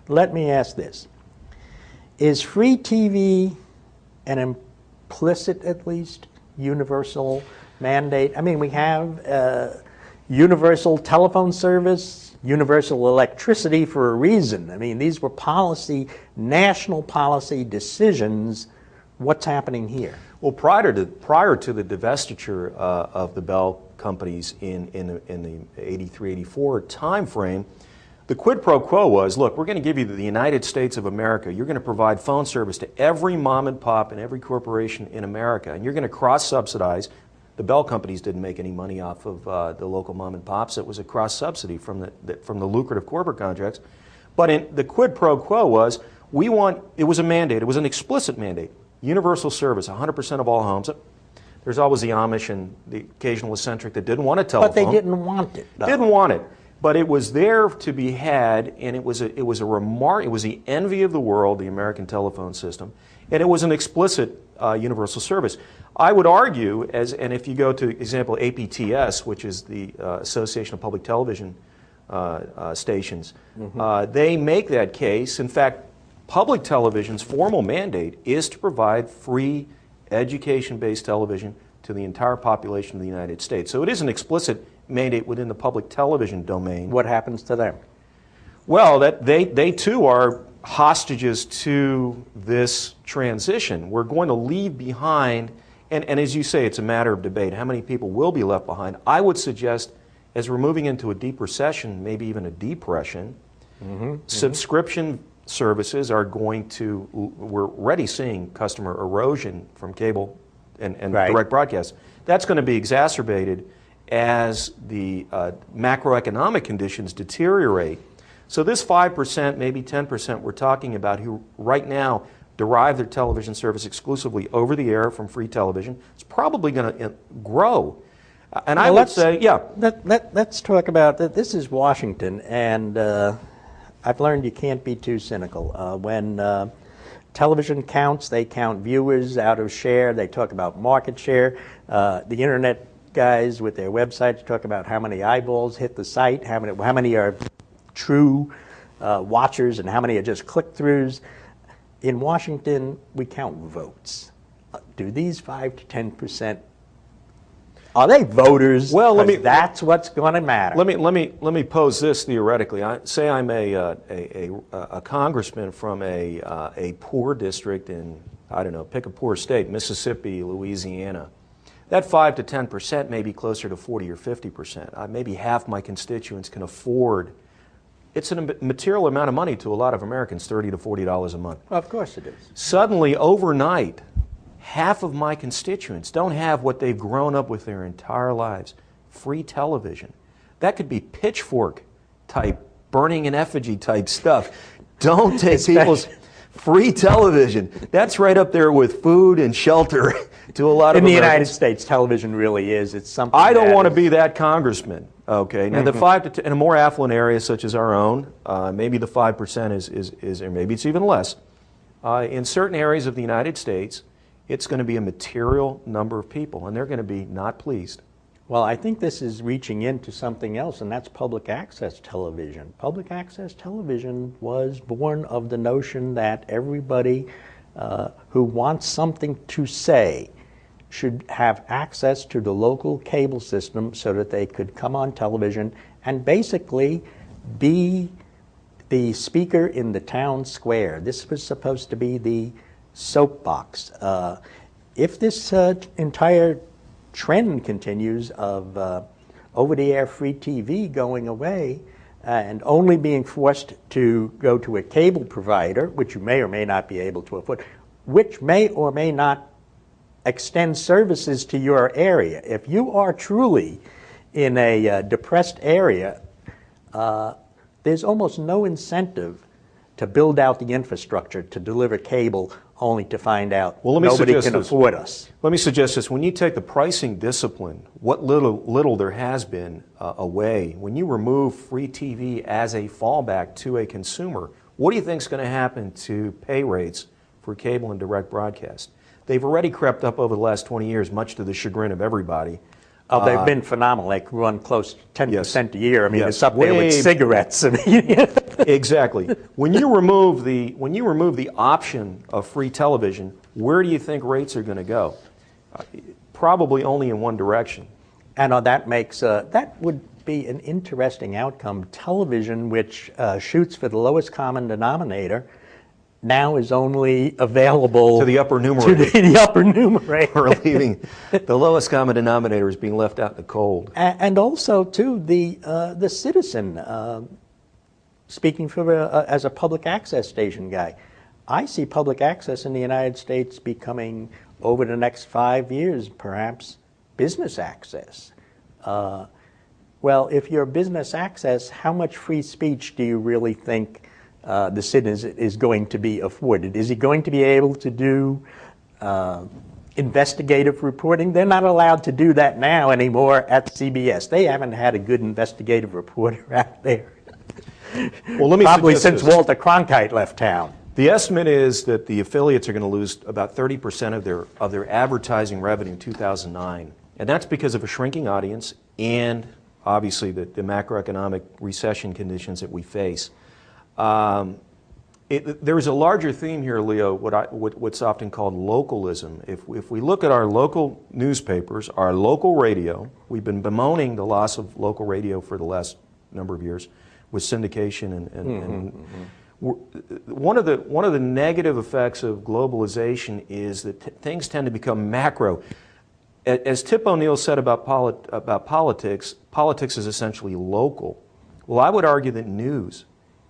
let me ask this. Is free TV an implicit, at least, universal mandate? I mean, we have universal telephone service, universal electricity for a reason. I mean, these were national policy decisions. What's happening here? Well, prior to the divestiture of the Bell companies in the 83, 84 time frame, the quid pro quo was, look, we're going to give you the United States of America. You're going to provide phone service to every mom and pop and every corporation in America, and you're going to cross-subsidize. The Bell companies didn't make any money off of the local mom and pops. It was a cross-subsidy from the lucrative corporate contracts. But the quid pro quo was, it was a mandate. It was an explicit mandate. Universal service, 100% of all homes. There's always the Amish and the occasional eccentric that didn't want a telephone. But they didn't want it, though. Didn't want it. But it was there to be had, and it was the envy of the world, the American telephone system, and it was an explicit universal service. I would argue, and if you go to example APTS, which is the Association of Public Television Stations, they make that case. In fact, public television's formal mandate is to provide free education-based television to the entire population of the United States. So it is an explicit mandate within the public television domain. What happens to them? Well, they too are hostages to this transition. We're going to leave behind, and as you say, it's a matter of debate, how many people will be left behind. I would suggest, as we're moving into a deep recession, maybe even a depression, subscription services are going to, we're already seeing customer erosion from cable and direct broadcast. That's going to be exacerbated as the macroeconomic conditions deteriorate. So this 5%, maybe 10% we're talking about who right now derive their television service exclusively over the air from free television, it's probably going to grow. And I would say, yeah. Let's talk about that. This is Washington, and I've learned you can't be too cynical. When television counts, they count viewers out of share. They talk about market share. The internet guys with their websites talk about how many eyeballs hit the site, how many are true watchers, and how many are just click-throughs. In Washington, we count votes. Do these 5 to 10%, are they voters? Well, that's what's going to matter. Let me pose this theoretically. Say I'm a congressman from a poor district in, I don't know, pick a poor state, Mississippi, Louisiana. That 5 to 10% may be closer to 40 or 50%. Maybe half my constituents can afford. It's a material amount of money to a lot of Americans, $30 to $40 a month. Well, of course it is. Suddenly, overnight, half of my constituents don't have what they've grown up with their entire lives, free television. That could be pitchfork type, burning in effigy type stuff. Don't take people's free television. That's right up there with food and shelter to a lot of In the Americans. United States, television really is. It's something I don't want to be that congressman. Okay. Now, the 5 to 10, in a more affluent area such as our own, maybe the 5% is, or maybe it's even less. In certain areas of the United States, it's going to be a material number of people, and they're going to be not pleased. Well, I think this is reaching into something else, and that's public access television. Public access television was born of the notion that everybody who wants something to say should have access to the local cable system so that they could come on television and basically be the speaker in the town square. This was supposed to be the soapbox. If this entire trend continues of over-the-air free TV going away and only being forced to go to a cable provider, which you may or may not be able to afford, which may or may not extend services to your area. If you are truly in a depressed area, there's almost no incentive to build out the infrastructure to deliver cable only to find out nobody can afford us. Let me suggest this. When you take the pricing discipline, what little there has been away, when you remove free TV as a fallback to a consumer, what do you think is going to happen to pay rates for cable and direct broadcast? They've already crept up over the last 20 years, much to the chagrin of everybody. Oh, they've been phenomenal. They run close to 10% a year. I mean, Yes. it's up there with cigarettes. Exactly. When you remove the option of free television, where do you think rates are going to go? Probably only in one direction. And that makes that would be an interesting outcome. Television, which shoots for the lowest common denominator, now is only available To the upper numerator. To the upper numerator. We're leaving the lowest common denominator is being left out in the cold. And also, too, the citizen. Speaking as a public access station guy, I see public access in the United States becoming, over the next 5 years, perhaps business access. Well, if you're business access, how much free speech do you really think the citizen is going to be afforded? Is he going to be able to do investigative reporting? They're not allowed to do that now anymore at CBS. They haven't had a good investigative reporter out there. Well, let me Probably suggest since this. Walter Cronkite left town. The estimate is that the affiliates are going to lose about 30% of their advertising revenue in 2009. And that's because of a shrinking audience and obviously the macroeconomic recession conditions that we face. There is a larger theme here, Leo, what's often called localism. If we look at our local newspapers, our local radio, we've been bemoaning the loss of local radio for the last number of years with syndication and one of the negative effects of globalization is that things tend to become macro. As Tip O'Neill said about politics, politics is essentially local. Well, I would argue that news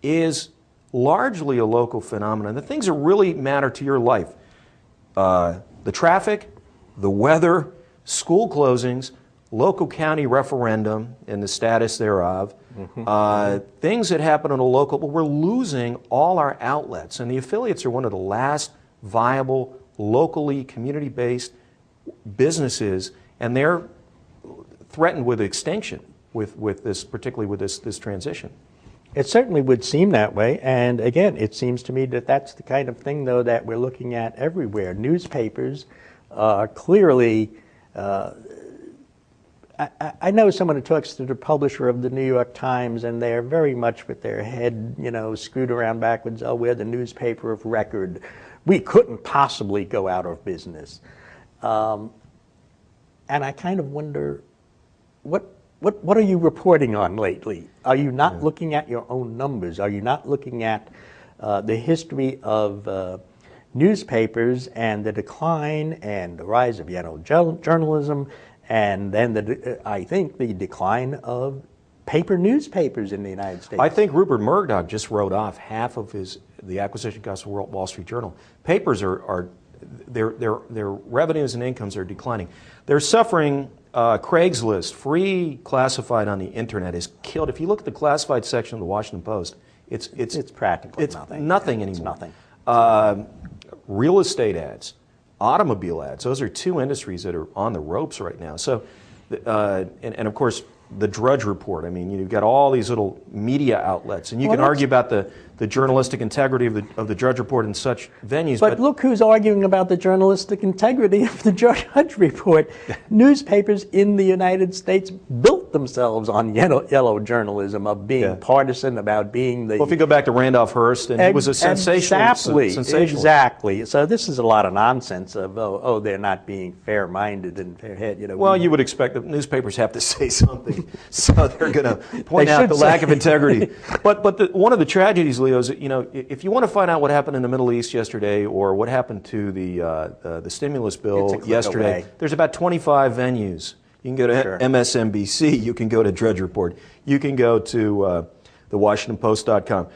is largely a local phenomenon. The things that really matter to your life, the traffic, the weather, school closings, local county referendum and the status thereof, things that happen on a local, but we're losing all our outlets. And the affiliates are one of the last viable, locally, community-based businesses, and they're threatened with extinction with this, particularly with this transition. It certainly would seem that way, and again, it seems to me that that's the kind of thing, though, that we're looking at everywhere. Newspapers are clearly, I know someone who talks to the publisher of the New York Times, and they're very much with their head, screwed around backwards. Oh, we're the newspaper of record. We couldn't possibly go out of business. And I kind of wonder, what are you reporting on lately? Are you not looking at your own numbers? Are you not looking at the history of newspapers and the decline and the rise of journalism, and then I think the decline of paper newspapers in the United States? I think Rupert Murdoch just wrote off half of the acquisition cost of Wall Street Journal. Papers their revenues and incomes are declining. They're suffering. Craigslist, free classified on the internet, is killed. If you look at the classified section of the Washington Post, it's practically nothing anymore. It's nothing. Real estate ads, automobile ads. Those are two industries that are on the ropes right now. So, and of course, the Drudge Report. I mean, you've got all these little media outlets, and you can argue about the journalistic integrity of the Drudge Report in such venues. But look who's arguing about the journalistic integrity of the Drudge Report. Newspapers in the United States built themselves on yellow journalism, of being partisan, about being the... Well, if you go back to Randolph Hearst, and he was a sensationalist. Exactly. So this is a lot of nonsense of, they're not being fair-minded and fair-headed. Well, you would expect that newspapers have to say something, so they're going to point out the lack of integrity. But one of the tragedies, Leo, is that, if you want to find out what happened in the Middle East yesterday, or what happened to the stimulus bill yesterday, there's about 25 venues. You can go to MSNBC, you can go to Drudge Report, you can go to thewashingtonpost.com.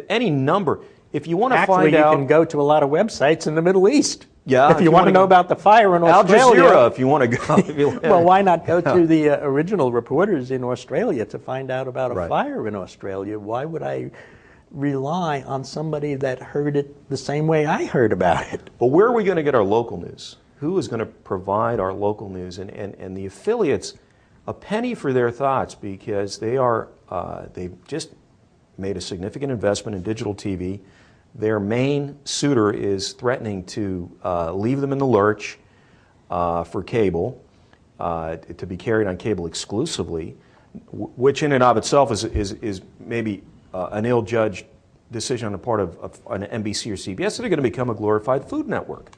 Any number. If you want to find out... Actually, you can go to a lot of websites in the Middle East. Yeah, if you want to know about the fire in Australia. Al Jazeera, if you want to go. Well, why not go to the original reporters in Australia to find out about a fire in Australia? Why would I rely on somebody that heard it the same way I heard about it? Well, where are we going to get our local news? Who is going to provide our local news? And the affiliates, a penny for their thoughts, because they've just made a significant investment in digital TV. Their main suitor is threatening to leave them in the lurch for cable. to be carried on cable exclusively, which in and of itself is maybe an ill-judged decision on the part of an NBC or CBS. They're going to become a glorified Food Network.